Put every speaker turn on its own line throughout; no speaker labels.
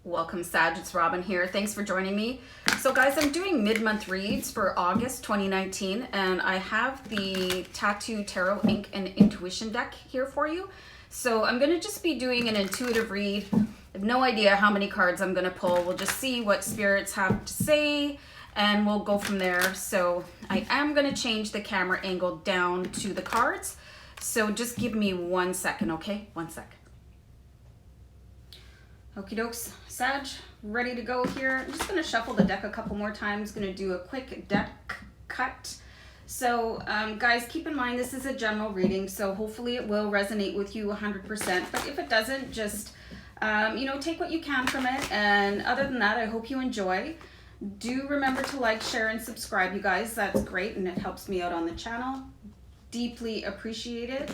Welcome, Sag. It's Robin here. Thanks for joining me. So guys, I'm doing mid-month reads for August 2019, and I have the Tattoo Tarot Ink and Intuition deck here for you. So I'm going to just be doing an intuitive read. I have no idea how many cards I'm going to pull. We'll just see what spirits have to say, and we'll go from there. So I am going to change the camera angle down to the cards. So just give me 1 second, okay? 1 sec. Okie dokes, Sag, ready to go here. I'm just going to shuffle the deck a couple more times. Going to do a quick deck cut. So guys, keep in mind this is a general reading, so hopefully it will resonate with you 100%. But if it doesn't, just take what you can from it. And other than that, I hope you enjoy. Do remember to like, share, and subscribe, you guys. That's great, and it helps me out on the channel. Deeply appreciated.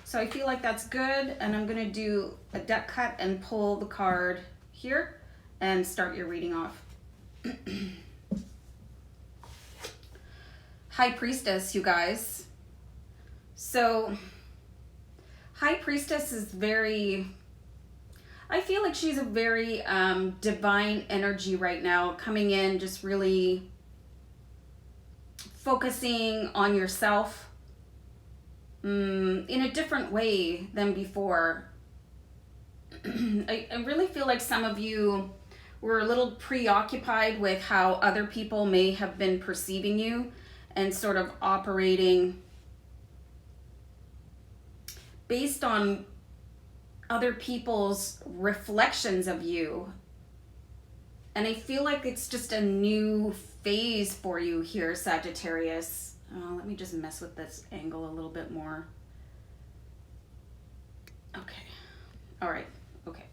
So I feel like that's good, and I'm going to do a deck cut and pull the card here and start your reading off. High Priestess, you guys. So High Priestess is I feel like she's a very divine energy right now, coming in, just really focusing on yourself in a different way than before. I really feel like some of you were a little preoccupied with how other people may have been perceiving you and sort of operating based on other people's reflections of you. And I feel like it's just a new phase for you here, Sagittarius. Let me just mess with this angle a little bit more. Okay. All right. Okay.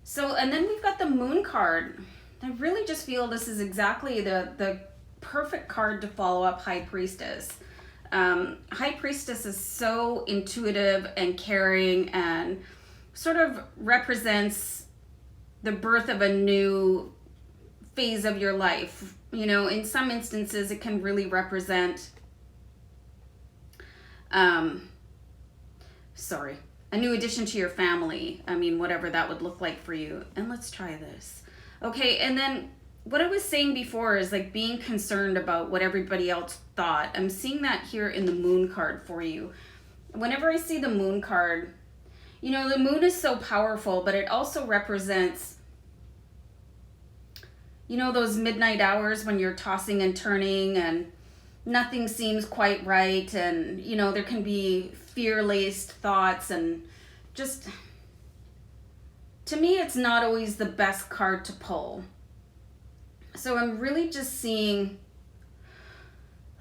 So, and then we've got the Moon card. I really just feel this is exactly the perfect card to follow up High Priestess. High Priestess is so intuitive and caring and sort of represents the birth of a new phase of your life. You know, in some instances, it can really represent, a new addition to your family. I mean, whatever that would look like for you. And let's try this. Okay, and then what I was saying before is like being concerned about what everybody else thought. I'm seeing that here in the Moon card for you. Whenever I see the Moon card, you know, the moon is so powerful, but it also represents, you know, those midnight hours when you're tossing and turning and nothing seems quite right, and, you know, there can be fear-laced thoughts, and just, to me, it's not always the best card to pull. So I'm really just seeing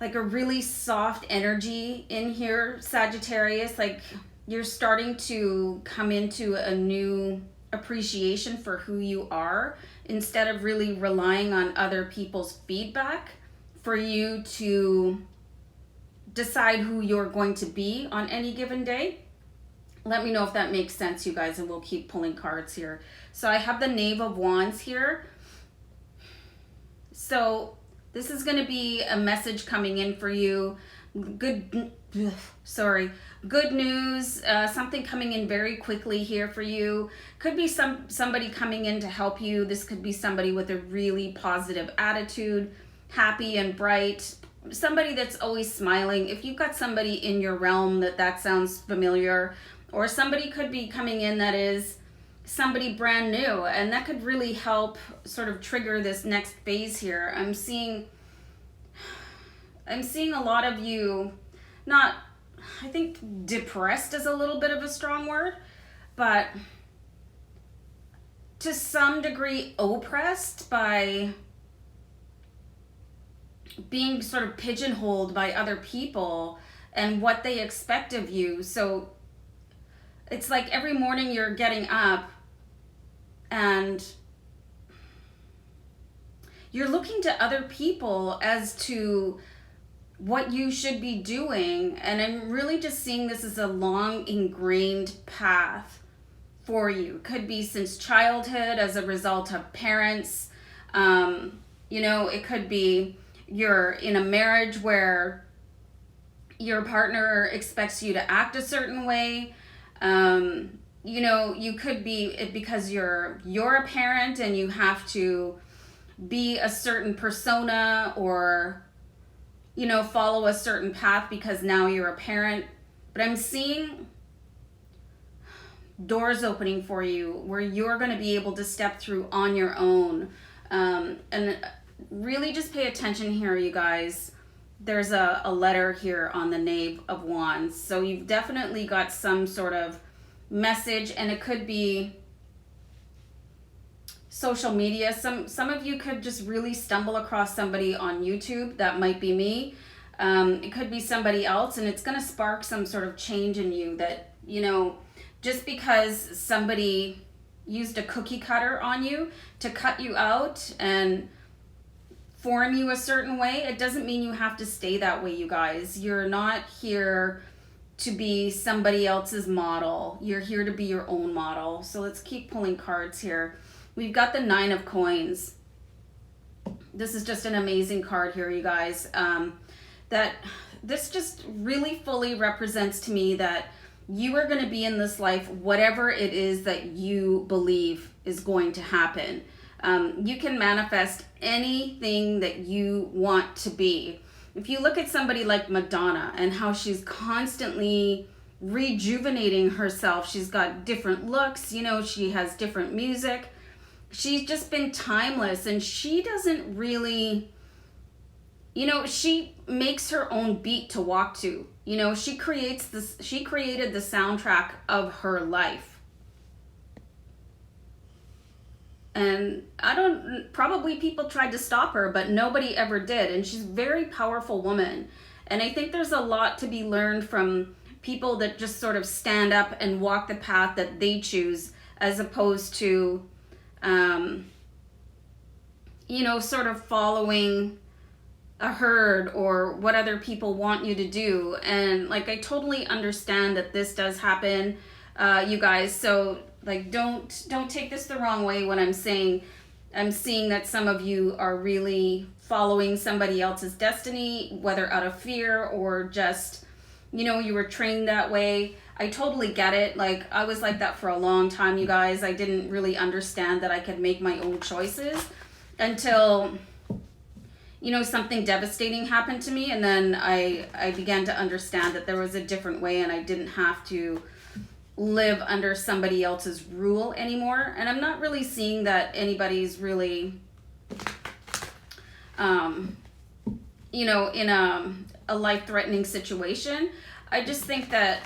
like a really soft energy in here, Sagittarius. Like you're starting to come into a new appreciation for who you are, instead of really relying on other people's feedback for you to decide who you're going to be on any given day. Let me know if that makes sense, you guys, and we'll keep pulling cards here. So I have the Knave of Wands here. So this is going to be a message coming in for you. Good news, something coming in very quickly here for you. Could be somebody coming in to help you. This could be somebody with a really positive attitude, happy and bright, somebody that's always smiling. If you've got somebody in your realm that sounds familiar, or somebody could be coming in that is somebody brand new, and that could really help sort of trigger this next phase here. I'm seeing a lot of you, I think depressed is a little bit of a strong word, but to some degree oppressed by being sort of pigeonholed by other people and what they expect of you. So it's like every morning you're getting up and you're looking to other people as to what you should be doing. And I'm really just seeing this as a long ingrained path for you. Could be since childhood as a result of parents. It could be you're in a marriage where your partner expects you to act a certain way. you know, you could be because you're a parent and you have to be a certain persona, or, you know, follow a certain path because now you're a parent. But I'm seeing doors opening for you where you're going to be able to step through on your own. And really just pay attention here, you guys. There's a letter here on the Knave of Wands. So you've definitely got some sort of message, and it could be social media. Some of you could just really stumble across somebody on YouTube. That might be me. It could be somebody else, and it's going to spark some sort of change in you that, you know, just because somebody used a cookie cutter on you to cut you out and form you a certain way, it doesn't mean you have to stay that way, you guys. You're not here to be somebody else's model. You're here to be your own model. So let's keep pulling cards here. We've got the 9 of Coins. This is just an amazing card here, you guys. That this just really fully represents to me that you are going to be in this life whatever it is that you believe is going to happen. You can manifest anything that you want to be. If you look at somebody like Madonna and how she's constantly rejuvenating herself, she's got different looks, you know, she has different music. She's just been timeless, and she doesn't really, you know, she makes her own beat to walk to. You know, she created the soundtrack of her life. And probably people tried to stop her, but nobody ever did. And she's a very powerful woman. And I think there's a lot to be learned from people that just sort of stand up and walk the path that they choose, as opposed to, you know, sort of following a herd or what other people want you to do. And like, I totally understand that this does happen, you guys. So like, don't take this the wrong way when I'm seeing that some of you are really following somebody else's destiny, whether out of fear or just, you know, you were trained that way. I totally get it. Like, I was like that for a long time, you guys. I didn't really understand that I could make my own choices until, you know, something devastating happened to me. And then I began to understand that there was a different way, and I didn't have to live under somebody else's rule anymore. And I'm not really seeing that anybody's really, you know, in a life-threatening situation. I just think that,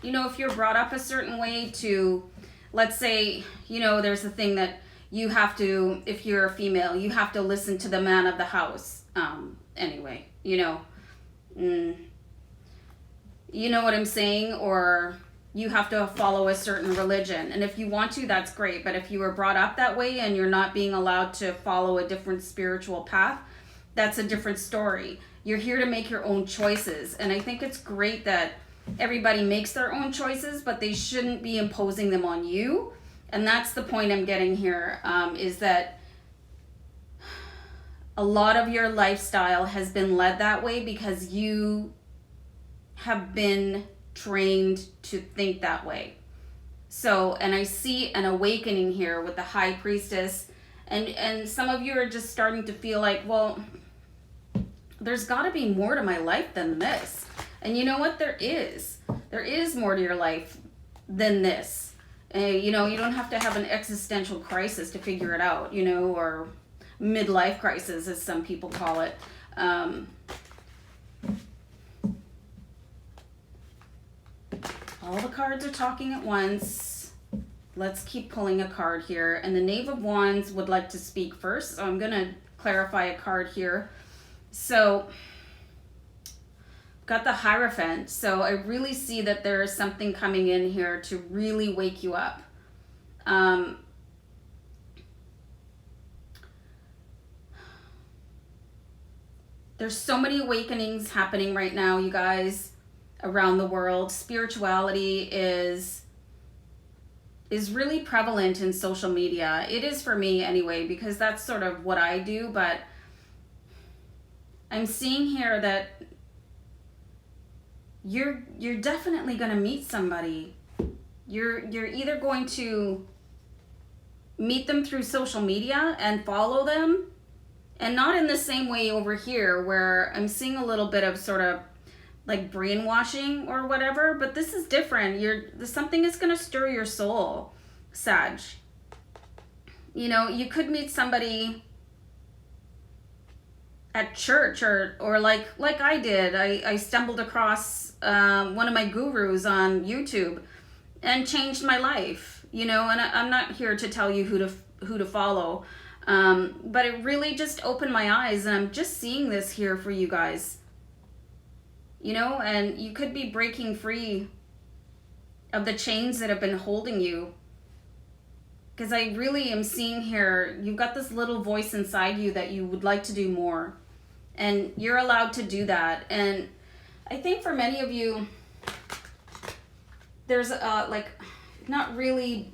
you know, if you're brought up a certain way to, let's say, you know, there's a thing that you have to, if you're a female, you have to listen to the man of the house. Anyway, you know, you know what I'm saying? Or you have to follow a certain religion. And if you want to, that's great. But if you were brought up that way and you're not being allowed to follow a different spiritual path, that's a different story. You're here to make your own choices. And I think it's great that everybody makes their own choices, but they shouldn't be imposing them on you. And that's the point I'm getting here, is that a lot of your lifestyle has been led that way because you have been trained to think that way. So, and I see an awakening here with the High Priestess, and some of you are just starting to feel like, well, there's got to be more to my life than this. And you know what? There is more to your life than this. You know, you don't have to have an existential crisis to figure it out, you know, or midlife crisis, as some people call it. All the cards are talking at once. Let's keep pulling a card here. And the Knave of Wands would like to speak first, so I'm going to clarify a card here. So, got the Hierophant. So I really see that there is something coming in here to really wake you up. There's so many awakenings happening right now, you guys, around the world. Spirituality is really prevalent in social media. It is for me anyway, because that's sort of what I do. But I'm seeing here that you're definitely going to meet somebody You're either going to meet them through social media and follow them, and not in the same way over here where I'm seeing a little bit of sort of like brainwashing or whatever, but this is different. Something is going to stir your soul, Sag. You know, you could meet somebody at church or like I did. I stumbled across one of my gurus on YouTube and changed my life, you know, and I'm not here to tell you who to follow. But it really just opened my eyes, and I'm just seeing this here for you guys, you know, and you could be breaking free of the chains that have been holding you. Because I really am seeing here, you've got this little voice inside you that you would like to do more. And you're allowed to do that. And I think for many of you, there's like not really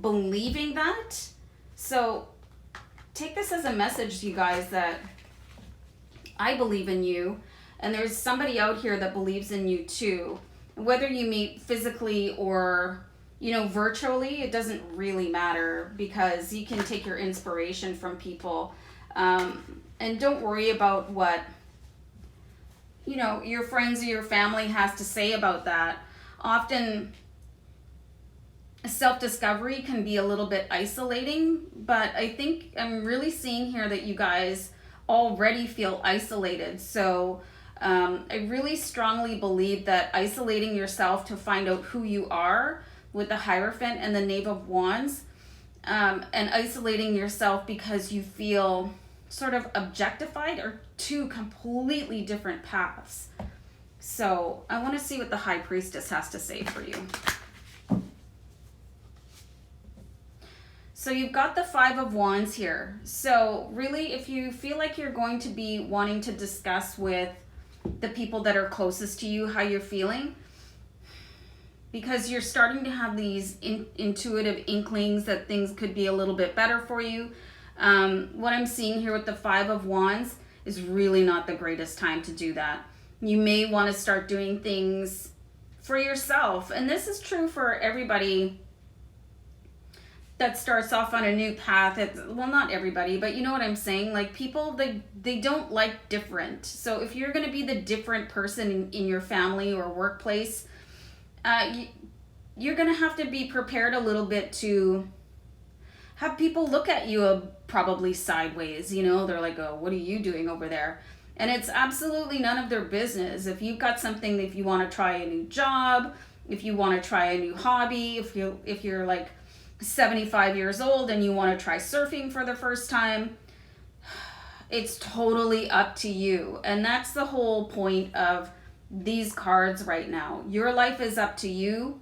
believing that. So take this as a message, you guys, that I believe in you. And there's somebody out here that believes in you too. Whether you meet physically or, you know, virtually, it doesn't really matter, because you can take your inspiration from people. And don't worry about what, you know, your friends or your family has to say about that. Often, self-discovery can be a little bit isolating, but I think I'm really seeing here that you guys already feel isolated. So I really strongly believe that isolating yourself to find out who you are with the Hierophant and the Knave of Wands, and isolating yourself because you feel sort of objectified, are two completely different paths. So I want to see what the High Priestess has to say for you. So you've got the Five of Wands here. So really, if you feel like you're going to be wanting to discuss with the people that are closest to you how you're feeling, because you're starting to have these intuitive inklings that things could be a little bit better for you. What I'm seeing here with the Five of Wands is really not the greatest time to do that. You may want to start doing things for yourself. And this is true for everybody that starts off on a new path. Well, not everybody, but you know what I'm saying? Like, people, they don't like different. So if you're going to be the different person in your family or workplace, you're going to have to be prepared a little bit to have people look at you probably sideways. You know, they're like, oh, what are you doing over there? And it's absolutely none of their business. If you've got something, if you want to try a new job, if you want to try a new hobby, if you're like 75 years old and you want to try surfing for the first time, it's totally up to you. And that's the whole point of these cards right now. Your life is up to you.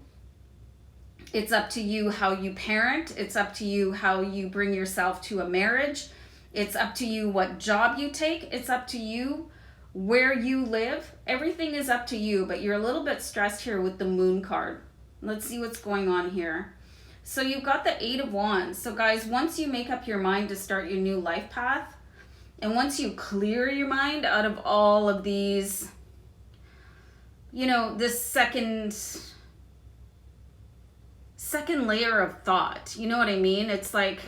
It's up to you how you parent. It's up to you how you bring yourself to a marriage. It's up to you what job you take. It's up to you where you live. Everything is up to you, but you're a little bit stressed here with the Moon card. Let's see what's going on here. So you've got the Eight of Wands. So guys, once you make up your mind to start your new life path, and once you clear your mind out of all of these, you know, this second layer of thought, you know what I mean? It's like,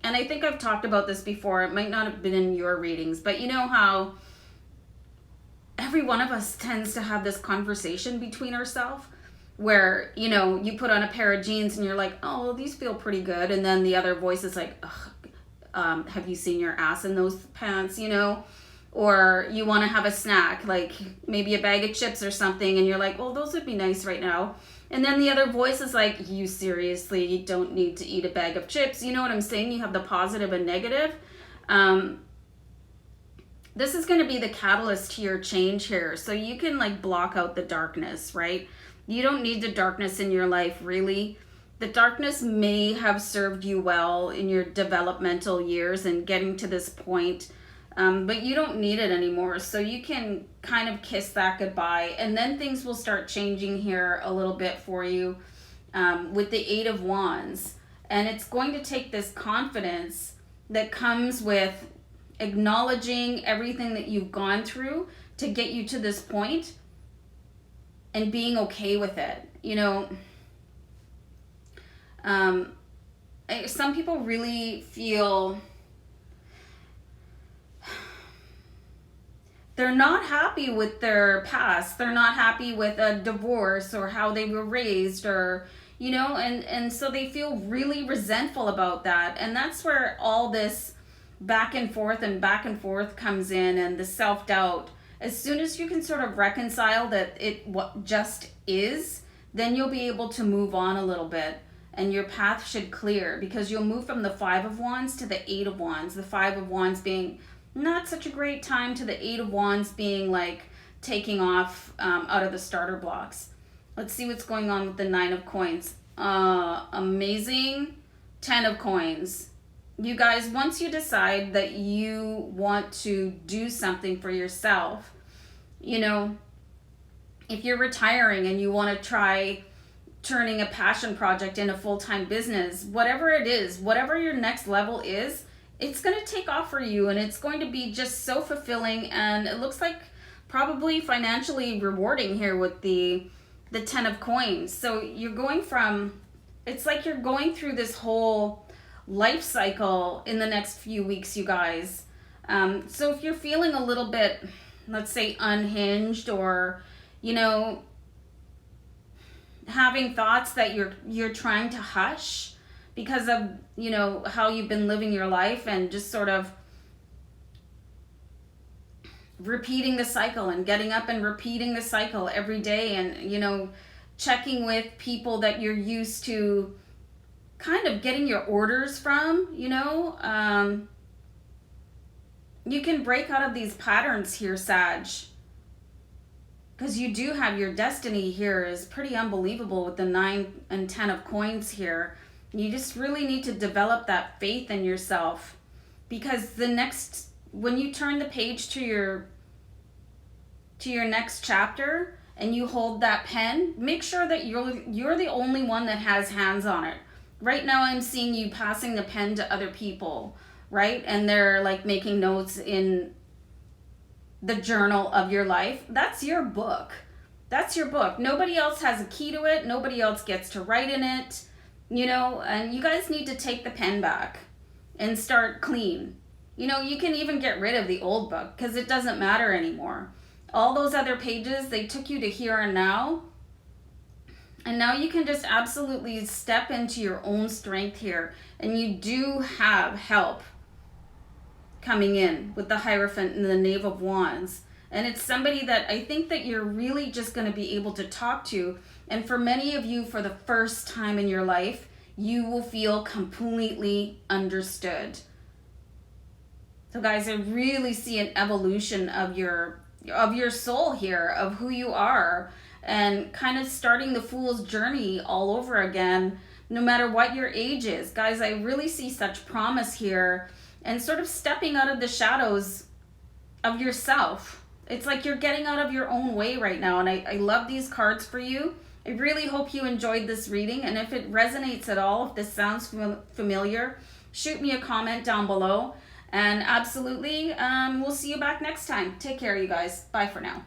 and I think I've talked about this before, it might not have been in your readings, but you know how every one of us tends to have this conversation between ourselves where, you know, you put on a pair of jeans and you're like, oh, these feel pretty good. And then the other voice is like, have you seen your ass in those pants, you know? Or you want to have a snack, like maybe a bag of chips or something, and you're like, well, those would be nice right now. And then the other voice is like, you seriously don't need to eat a bag of chips. You know what I'm saying? You have the positive and negative. This is going to be the catalyst to your change here. So you can like block out the darkness, right? You don't need the darkness in your life, really. The darkness may have served you well in your developmental years and getting to this point, but you don't need it anymore. So you can kind of kiss that goodbye, and then things will start changing here a little bit for you with the Eight of Wands. And it's going to take this confidence that comes with acknowledging everything that you've gone through to get you to this point and being okay with it. You know, Some people really feel they're not happy with their past. They're not happy with a divorce or how they were raised, or, you know, and so they feel really resentful about that. And that's where all this back and forth comes in, and the self-doubt. As soon as you can sort of reconcile that it what just is, then you'll be able to move on a little bit, and your path should clear, because you'll move from the 5 of Wands to the 8 of Wands. The 5 of Wands being not such a great time, to the 8 of Wands being like taking off out of the starter blocks. Let's see what's going on with the 9 of Coins. Amazing 10 of Coins. You guys, once you decide that you want to do something for yourself, you know, if you're retiring and you want to try turning a passion project into full-time business, whatever it is, whatever your next level is, it's going to take off for you, and it's going to be just so fulfilling, and it looks like probably financially rewarding here with the 10 of Coins. So you're going from, it's like you're going through this whole life cycle in the next few weeks, you guys. So if you're feeling a little bit, let's say, unhinged, or, you know, having thoughts that you're trying to hush because of, you know, how you've been living your life, and just sort of repeating the cycle and getting up and repeating the cycle every day, and, you know, checking with people that you're used to kind of getting your orders from, you know, you can break out of these patterns here, Sag, because you do have your destiny here is pretty unbelievable with the 9 and 10 of Coins here. You just really need to develop that faith in yourself, because when you turn the page to your next chapter and you hold that pen, make sure that you're the only one that has hands on it. Right now I'm seeing you passing the pen to other people, right? And they're like making notes in the journal of your life. That's your book. That's your book. Nobody else has a key to it. Nobody else gets to write in it. You know, and you guys need to take the pen back and start clean. You know, you can even get rid of the old book, because it doesn't matter anymore. All those other pages, they took you to here and now. And now you can just absolutely step into your own strength here. And you do have help coming in with the Hierophant and the Knave of Wands. And it's somebody that I think that you're really just going to be able to talk to. And for many of you, for the first time in your life, you will feel completely understood. So guys, I really see an evolution of your soul here, of who you are, and kind of starting the Fool's journey all over again, no matter what your age is. Guys, I really see such promise here, and sort of stepping out of the shadows of yourself. It's like you're getting out of your own way right now, and I love these cards for you. I really hope you enjoyed this reading, and if it resonates at all, if this sounds familiar, shoot me a comment down below, and absolutely, we'll see you back next time. Take care, you guys. Bye for now.